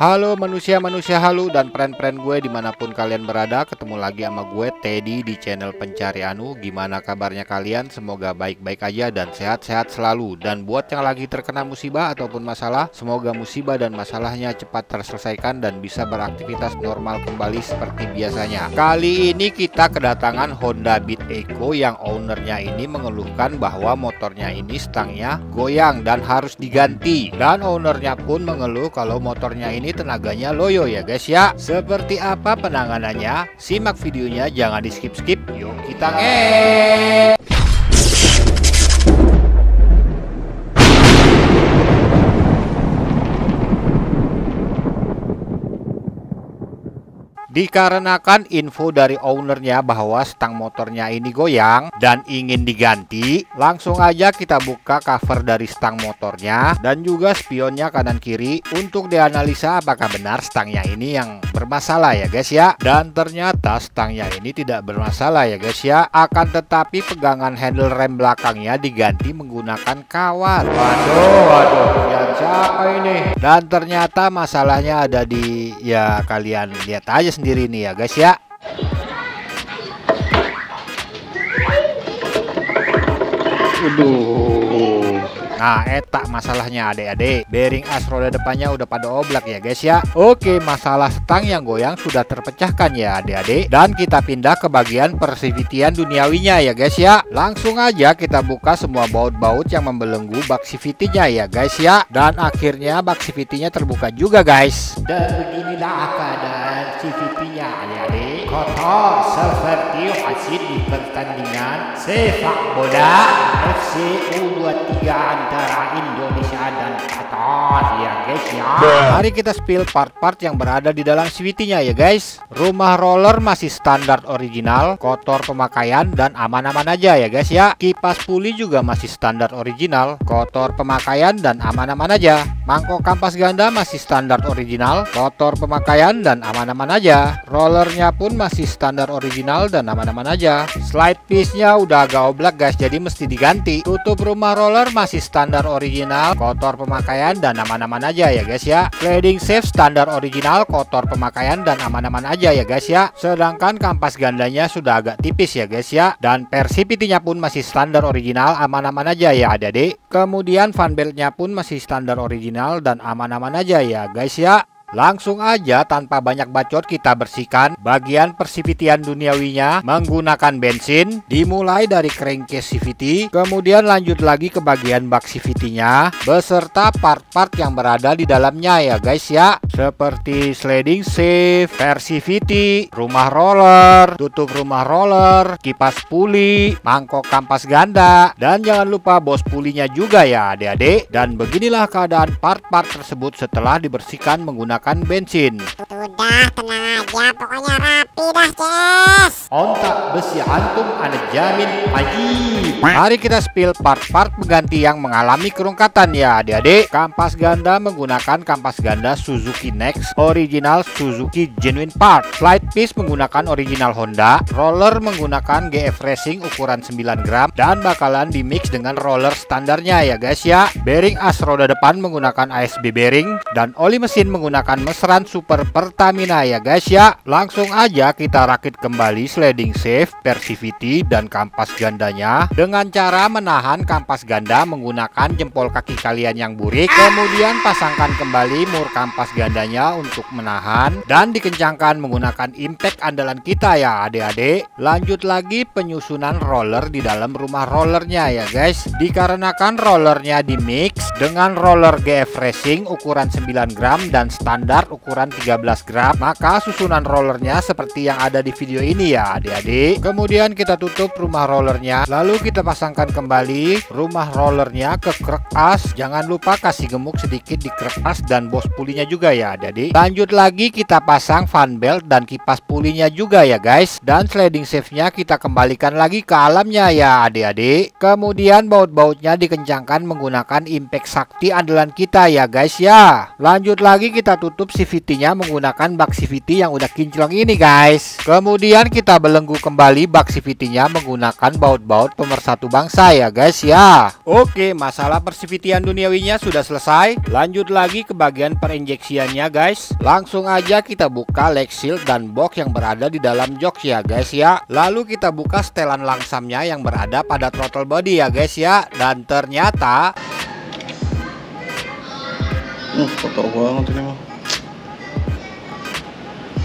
Halo manusia-manusia halu dan friend-friend gue dimanapun kalian berada. Ketemu lagi sama gue Teddy di channel Pencari Anu. Gimana kabarnya kalian? Semoga baik-baik aja dan sehat-sehat selalu. Dan buat yang lagi terkena musibah ataupun masalah, semoga musibah dan masalahnya cepat terselesaikan dan bisa beraktivitas normal kembali seperti biasanya. Kali ini kita kedatangan Honda Beat Eco yang ownernya ini mengeluhkan bahwa motornya ini stangnya goyang dan harus diganti. Dan ownernya pun mengeluh kalau motornya ini tenaganya loyo ya guys ya. Seperti apa penanganannya? Simak videonya, jangan di skip-skip. Yuk kita ngek. Dikarenakan info dari ownernya bahwa stang motornya ini goyang dan ingin diganti, langsung aja kita buka cover dari stang motornya dan juga spionnya kanan kiri untuk dianalisa apakah benar stangnya ini yang bermasalah ya guys ya. Dan ternyata stangnya ini tidak bermasalah ya guys ya, akan tetapi pegangan handle rem belakangnya diganti menggunakan kawat. Waduh, yang siapa ini? Dan ternyata masalahnya ada di, ya kalian lihat aja sendiri nih ya guys ya. Nah eta masalahnya adik-adik, bearing as roda depannya udah pada oblak ya guys ya. Oke, masalah stang yang goyang sudah terpecahkan ya adik-adik. Dan kita pindah ke bagian persivitian duniawinya ya guys ya. Langsung aja kita buka semua baut-baut yang membelenggu bak CVT-nya ya guys ya. Dan akhirnya bak CVT-nya terbuka juga guys. Dan beginilah keadaan CVT-nya adik-adik. Kotor seperti hasil di pertandingan sepak bola FC U23 antara Indonesia dan Qatar ya guys ya. Mari kita spill part-part yang berada di dalam CVT-nya ya guys. Rumah roller masih standar original, kotor pemakaian dan aman-aman aja ya guys ya. Kipas puli juga masih standar original, kotor pemakaian dan aman-aman aja. Mangkok kampas ganda masih standar original, kotor pemakaian dan aman-aman aja. Rollernya pun masih standar original dan aman-aman aja. Slide piece-nya udah agak oblak guys, jadi mesti diganti. Tutup rumah roller masih standar original, kotor pemakaian dan aman-aman aja ya guys ya. Sliding safe standar original, kotor pemakaian dan aman-aman aja ya guys ya. Sedangkan kampas gandanya sudah agak tipis ya guys ya. Dan persivity-nya pun masih standar original, aman-aman aja ya adik-adik. Kemudian fan belt-nya pun masih standar original dan aman-aman aja ya guys ya. Langsung aja tanpa banyak bacot kita bersihkan bagian persivitian duniawinya menggunakan bensin. Dimulai dari crankcase CVT, kemudian lanjut lagi ke bagian bak CVT-nya beserta part-part yang berada di dalamnya ya guys ya. Seperti sliding safe, persivity, rumah roller, tutup rumah roller, kipas puli, mangkok kampas ganda, dan jangan lupa bos pulinya juga ya adik-adik. Dan beginilah keadaan part-part tersebut setelah dibersihkan menggunakan bensin. Udah tenang aja, pokoknya rapi dah Ces. Ontak besi antum ada jamin haji. Mari kita spill part-part pengganti yang mengalami kerongkatan ya adik-adik. Kampas ganda menggunakan kampas ganda Suzuki Next original Suzuki genuine part. Slide piece menggunakan original Honda. Roller menggunakan GF Racing ukuran 9 gram dan bakalan di mix dengan roller standarnya ya guys ya. Bearing as roda depan menggunakan ASB bearing dan oli mesin menggunakan mesran super Pertamina ya guys ya. Langsung aja kita rakit kembali sliding safe, persivity dan kampas gandanya dengan cara menahan kampas ganda menggunakan jempol kaki kalian yang burik. Kemudian pasangkan kembali mur kampas gandanya untuk menahan dan dikencangkan menggunakan impact andalan kita ya adik-adik. Lanjut lagi penyusunan roller di dalam rumah rollernya ya guys. Dikarenakan rollernya di mix dengan roller GF Racing ukuran 9 gram dan standar ukuran 13 gram, maka susunan rollernya seperti yang ada di video ini ya adik-adik. Kemudian kita tutup rumah rollernya, lalu kita pasangkan kembali rumah rollernya ke krek as. Jangan lupa kasih gemuk sedikit di krek as dan bos pulinya juga ya adik-adik. Lanjut lagi kita pasang fan belt dan kipas pulinya juga ya guys. Dan sliding safe-nya kita kembalikan lagi ke alamnya ya adik-adik. Kemudian baut-bautnya dikencangkan menggunakan impact sakti andalan kita ya guys ya. Lanjut lagi kita tutup CVT-nya menggunakan bak CVT yang udah kinclong ini guys. Kemudian kita belenggu kembali bak CVT-nya menggunakan baut-baut pemersatu bangsa ya guys ya. Oke, masalah persivitian duniawinya sudah selesai. Lanjut lagi ke bagian perinjeksiannya guys. Langsung aja kita buka leg shield dan box yang berada di dalam jok ya guys ya. Lalu kita buka setelan langsamnya yang berada pada throttle body ya guys ya. Dan ternyata kotor banget ini mah.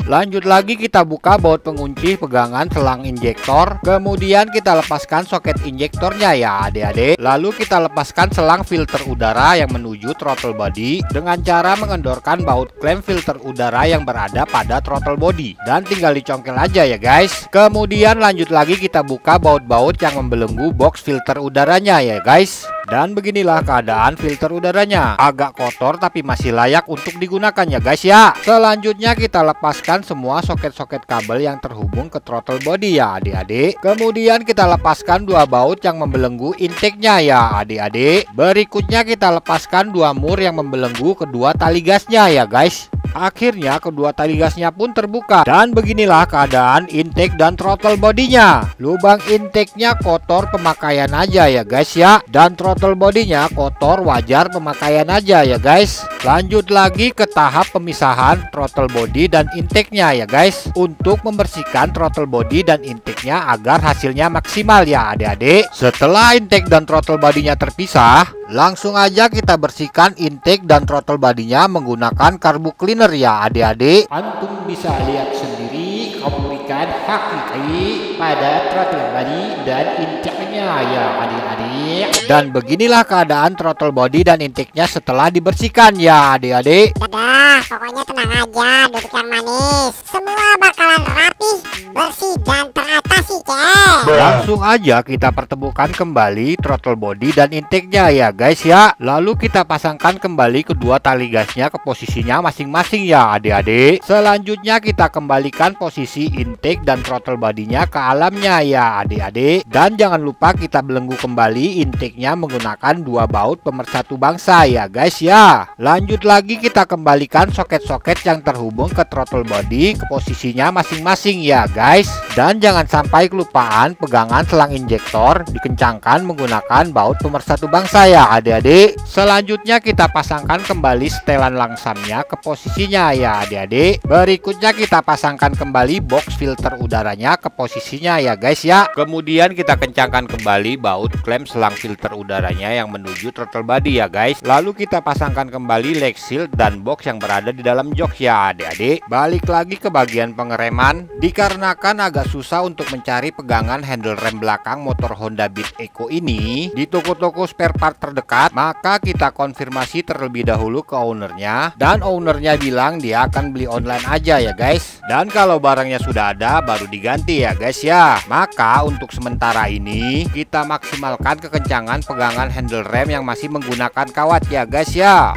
lanjut lagi kita buka baut pengunci pegangan selang injektor. Kemudian kita lepaskan soket injektornya ya adik-adik. Lalu kita lepaskan selang filter udara yang menuju throttle body dengan cara mengendorkan baut klem filter udara yang berada pada throttle body. Dan tinggal dicongkel aja ya guys. Kemudian lanjut lagi kita buka baut-baut yang membelenggu box filter udaranya ya guys. Dan beginilah keadaan filter udaranya. Agak kotor tapi masih layak untuk digunakan ya guys ya. Selanjutnya kita lepaskan semua soket-soket kabel yang terhubung ke throttle body ya adik-adik. Kemudian kita lepaskan dua baut yang membelenggu intake-nya ya adik-adik. Berikutnya kita lepaskan dua mur yang membelenggu kedua tali gasnya ya guys. Akhirnya kedua tali gasnya pun terbuka. Dan beginilah keadaan intake dan throttle bodinya. Lubang intake-nya kotor pemakaian aja ya guys ya. Dan throttle bodinya kotor wajar pemakaian aja ya guys. Lanjut lagi ke tahap pemisahan throttle body dan intake-nya ya guys. Untuk membersihkan throttle body dan intake-nya agar hasilnya maksimal ya adik-adik. Setelah intake dan throttle bodinya terpisah, langsung aja kita bersihkan intake dan throttle bodinya menggunakan carbu cleaner ya adik-adik. Antum bisa lihat sendiri keunikan hakiki pada throttle body dan intake-nya ya adik-adik. Dan beginilah keadaan throttle body dan intake-nya setelah dibersihkan ya adik-adik. Dadah, pokoknya tenang aja, duduk yang manis. Semua bakalan rapi, bersih dan teratasi, cek. Langsung aja kita pertemukan kembali throttle body dan intake-nya ya guys ya. Lalu kita pasangkan kembali kedua tali gasnya ke posisinya masing-masing ya adik-adik. Selanjutnya kita kembalikan posisi intake dan throttle body-nya ke alamnya ya adik-adik. Dan jangan lupa kita belenggu kembali intake-nya menggunakan dua baut pemersatu bangsa ya guys ya. Lanjut lagi kita kembalikan soket-soket yang terhubung ke throttle body ke posisinya masing-masing ya guys. Dan jangan sampai kelupaan pegangan selang injektor dikencangkan menggunakan baut pemersatu bangsa ya adik-adik. Selanjutnya kita pasangkan kembali setelan langsamnya ke posisinya ya adik-adik. Berikutnya kita pasangkan kembali box filter udaranya ke posisinya ya guys ya. Kemudian kita kencangkan kembali baut klem selang filter udaranya yang menuju throttle body ya guys. Lalu kita pasangkan kembali leg shield dan box yang berada di dalam jok ya adik-adik. Balik lagi ke bagian pengereman. Dikarenakan agak susah untuk mencari pegangan handle rem belakang motor Honda Beat Eco ini di toko-toko spare part terdekat, maka kita konfirmasi terlebih dahulu ke ownernya. Dan ownernya bilang dia akan beli online aja ya guys. Dan kalau barangnya sudah ada baru diganti ya guys ya. Maka untuk sementara ini kita maksimalkan kekencangan pegangan handle rem yang masih menggunakan kawat ya guys ya.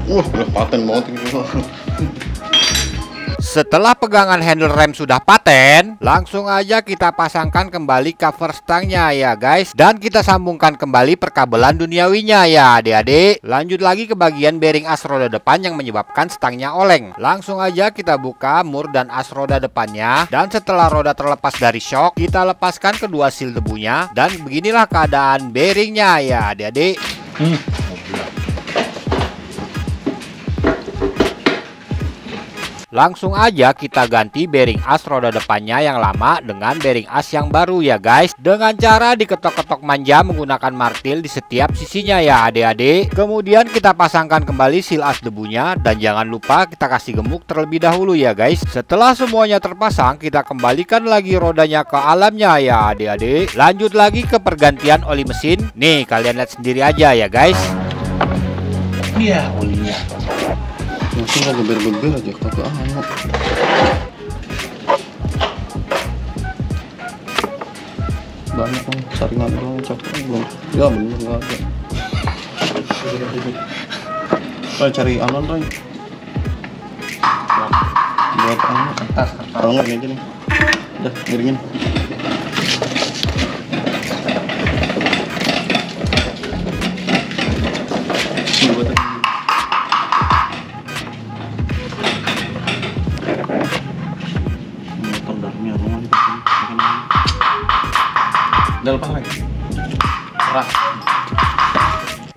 Udah paten banget ini. Setelah pegangan handle rem sudah paten, langsung aja kita pasangkan kembali cover stangnya ya guys. Dan kita sambungkan kembali perkabelan duniawinya ya adik-adik. Lanjut lagi ke bagian bearing as roda depan yang menyebabkan stangnya oleng. Langsung aja kita buka mur dan as roda depannya. Dan setelah roda terlepas dari shock, kita lepaskan kedua seal debunya. Dan beginilah keadaan bearingnya ya adik-adik. Langsung aja kita ganti bearing as roda depannya yang lama dengan bearing as yang baru ya guys. Dengan cara diketok-ketok manja menggunakan martil di setiap sisinya ya adik-adik. Kemudian kita pasangkan kembali seal as debunya. Dan jangan lupa kita kasih gemuk terlebih dahulu ya guys. Setelah semuanya terpasang, kita kembalikan lagi rodanya ke alamnya ya adik-adik. Lanjut lagi ke pergantian oli mesin. Nih kalian lihat sendiri aja ya guys. Iya olinya. Masih nggak beber-beber aja kagak amat. Banyak kan saringan doang cakep belum. Ya bener nggak ada. Kita cari anon Roy. Buat anon atas. Kalau nggak aja nih. Udah miringin.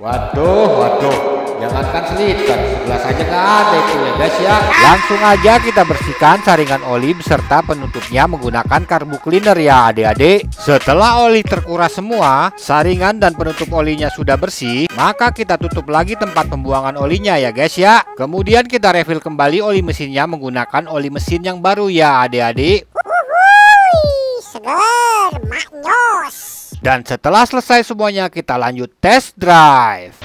Waduh, jangankan seliter, segelas aja nggak ada itu ya guys ya. Langsung aja kita bersihkan saringan oli beserta penutupnya menggunakan karbu cleaner ya adik-adik. Setelah oli terkuras semua, saringan dan penutup olinya sudah bersih, maka kita tutup lagi tempat pembuangan olinya ya guys ya. Kemudian kita refill kembali oli mesinnya menggunakan oli mesin yang baru ya adik-adik. Seger, maknyos. Dan setelah selesai semuanya, kita lanjut test drive.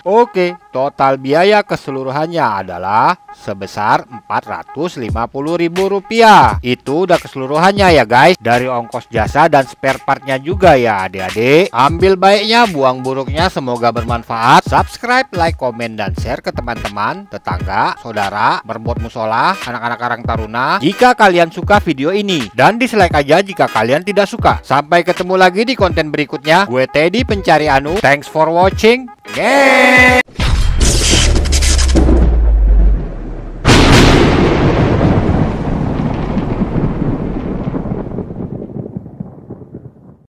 Oke, total biaya keseluruhannya adalah sebesar Rp450.000. Itu udah keseluruhannya ya guys, dari ongkos jasa dan spare partnya juga ya adik-adik. Ambil baiknya, buang buruknya, semoga bermanfaat. Subscribe, like, komen, dan share ke teman-teman, tetangga, saudara, berbuat musola, anak-anak Karang Taruna jika kalian suka video ini. Dan dislike aja jika kalian tidak suka. Sampai ketemu lagi di konten berikutnya. Gue Teddy Pencari Anu. Thanks for watching. Yeah.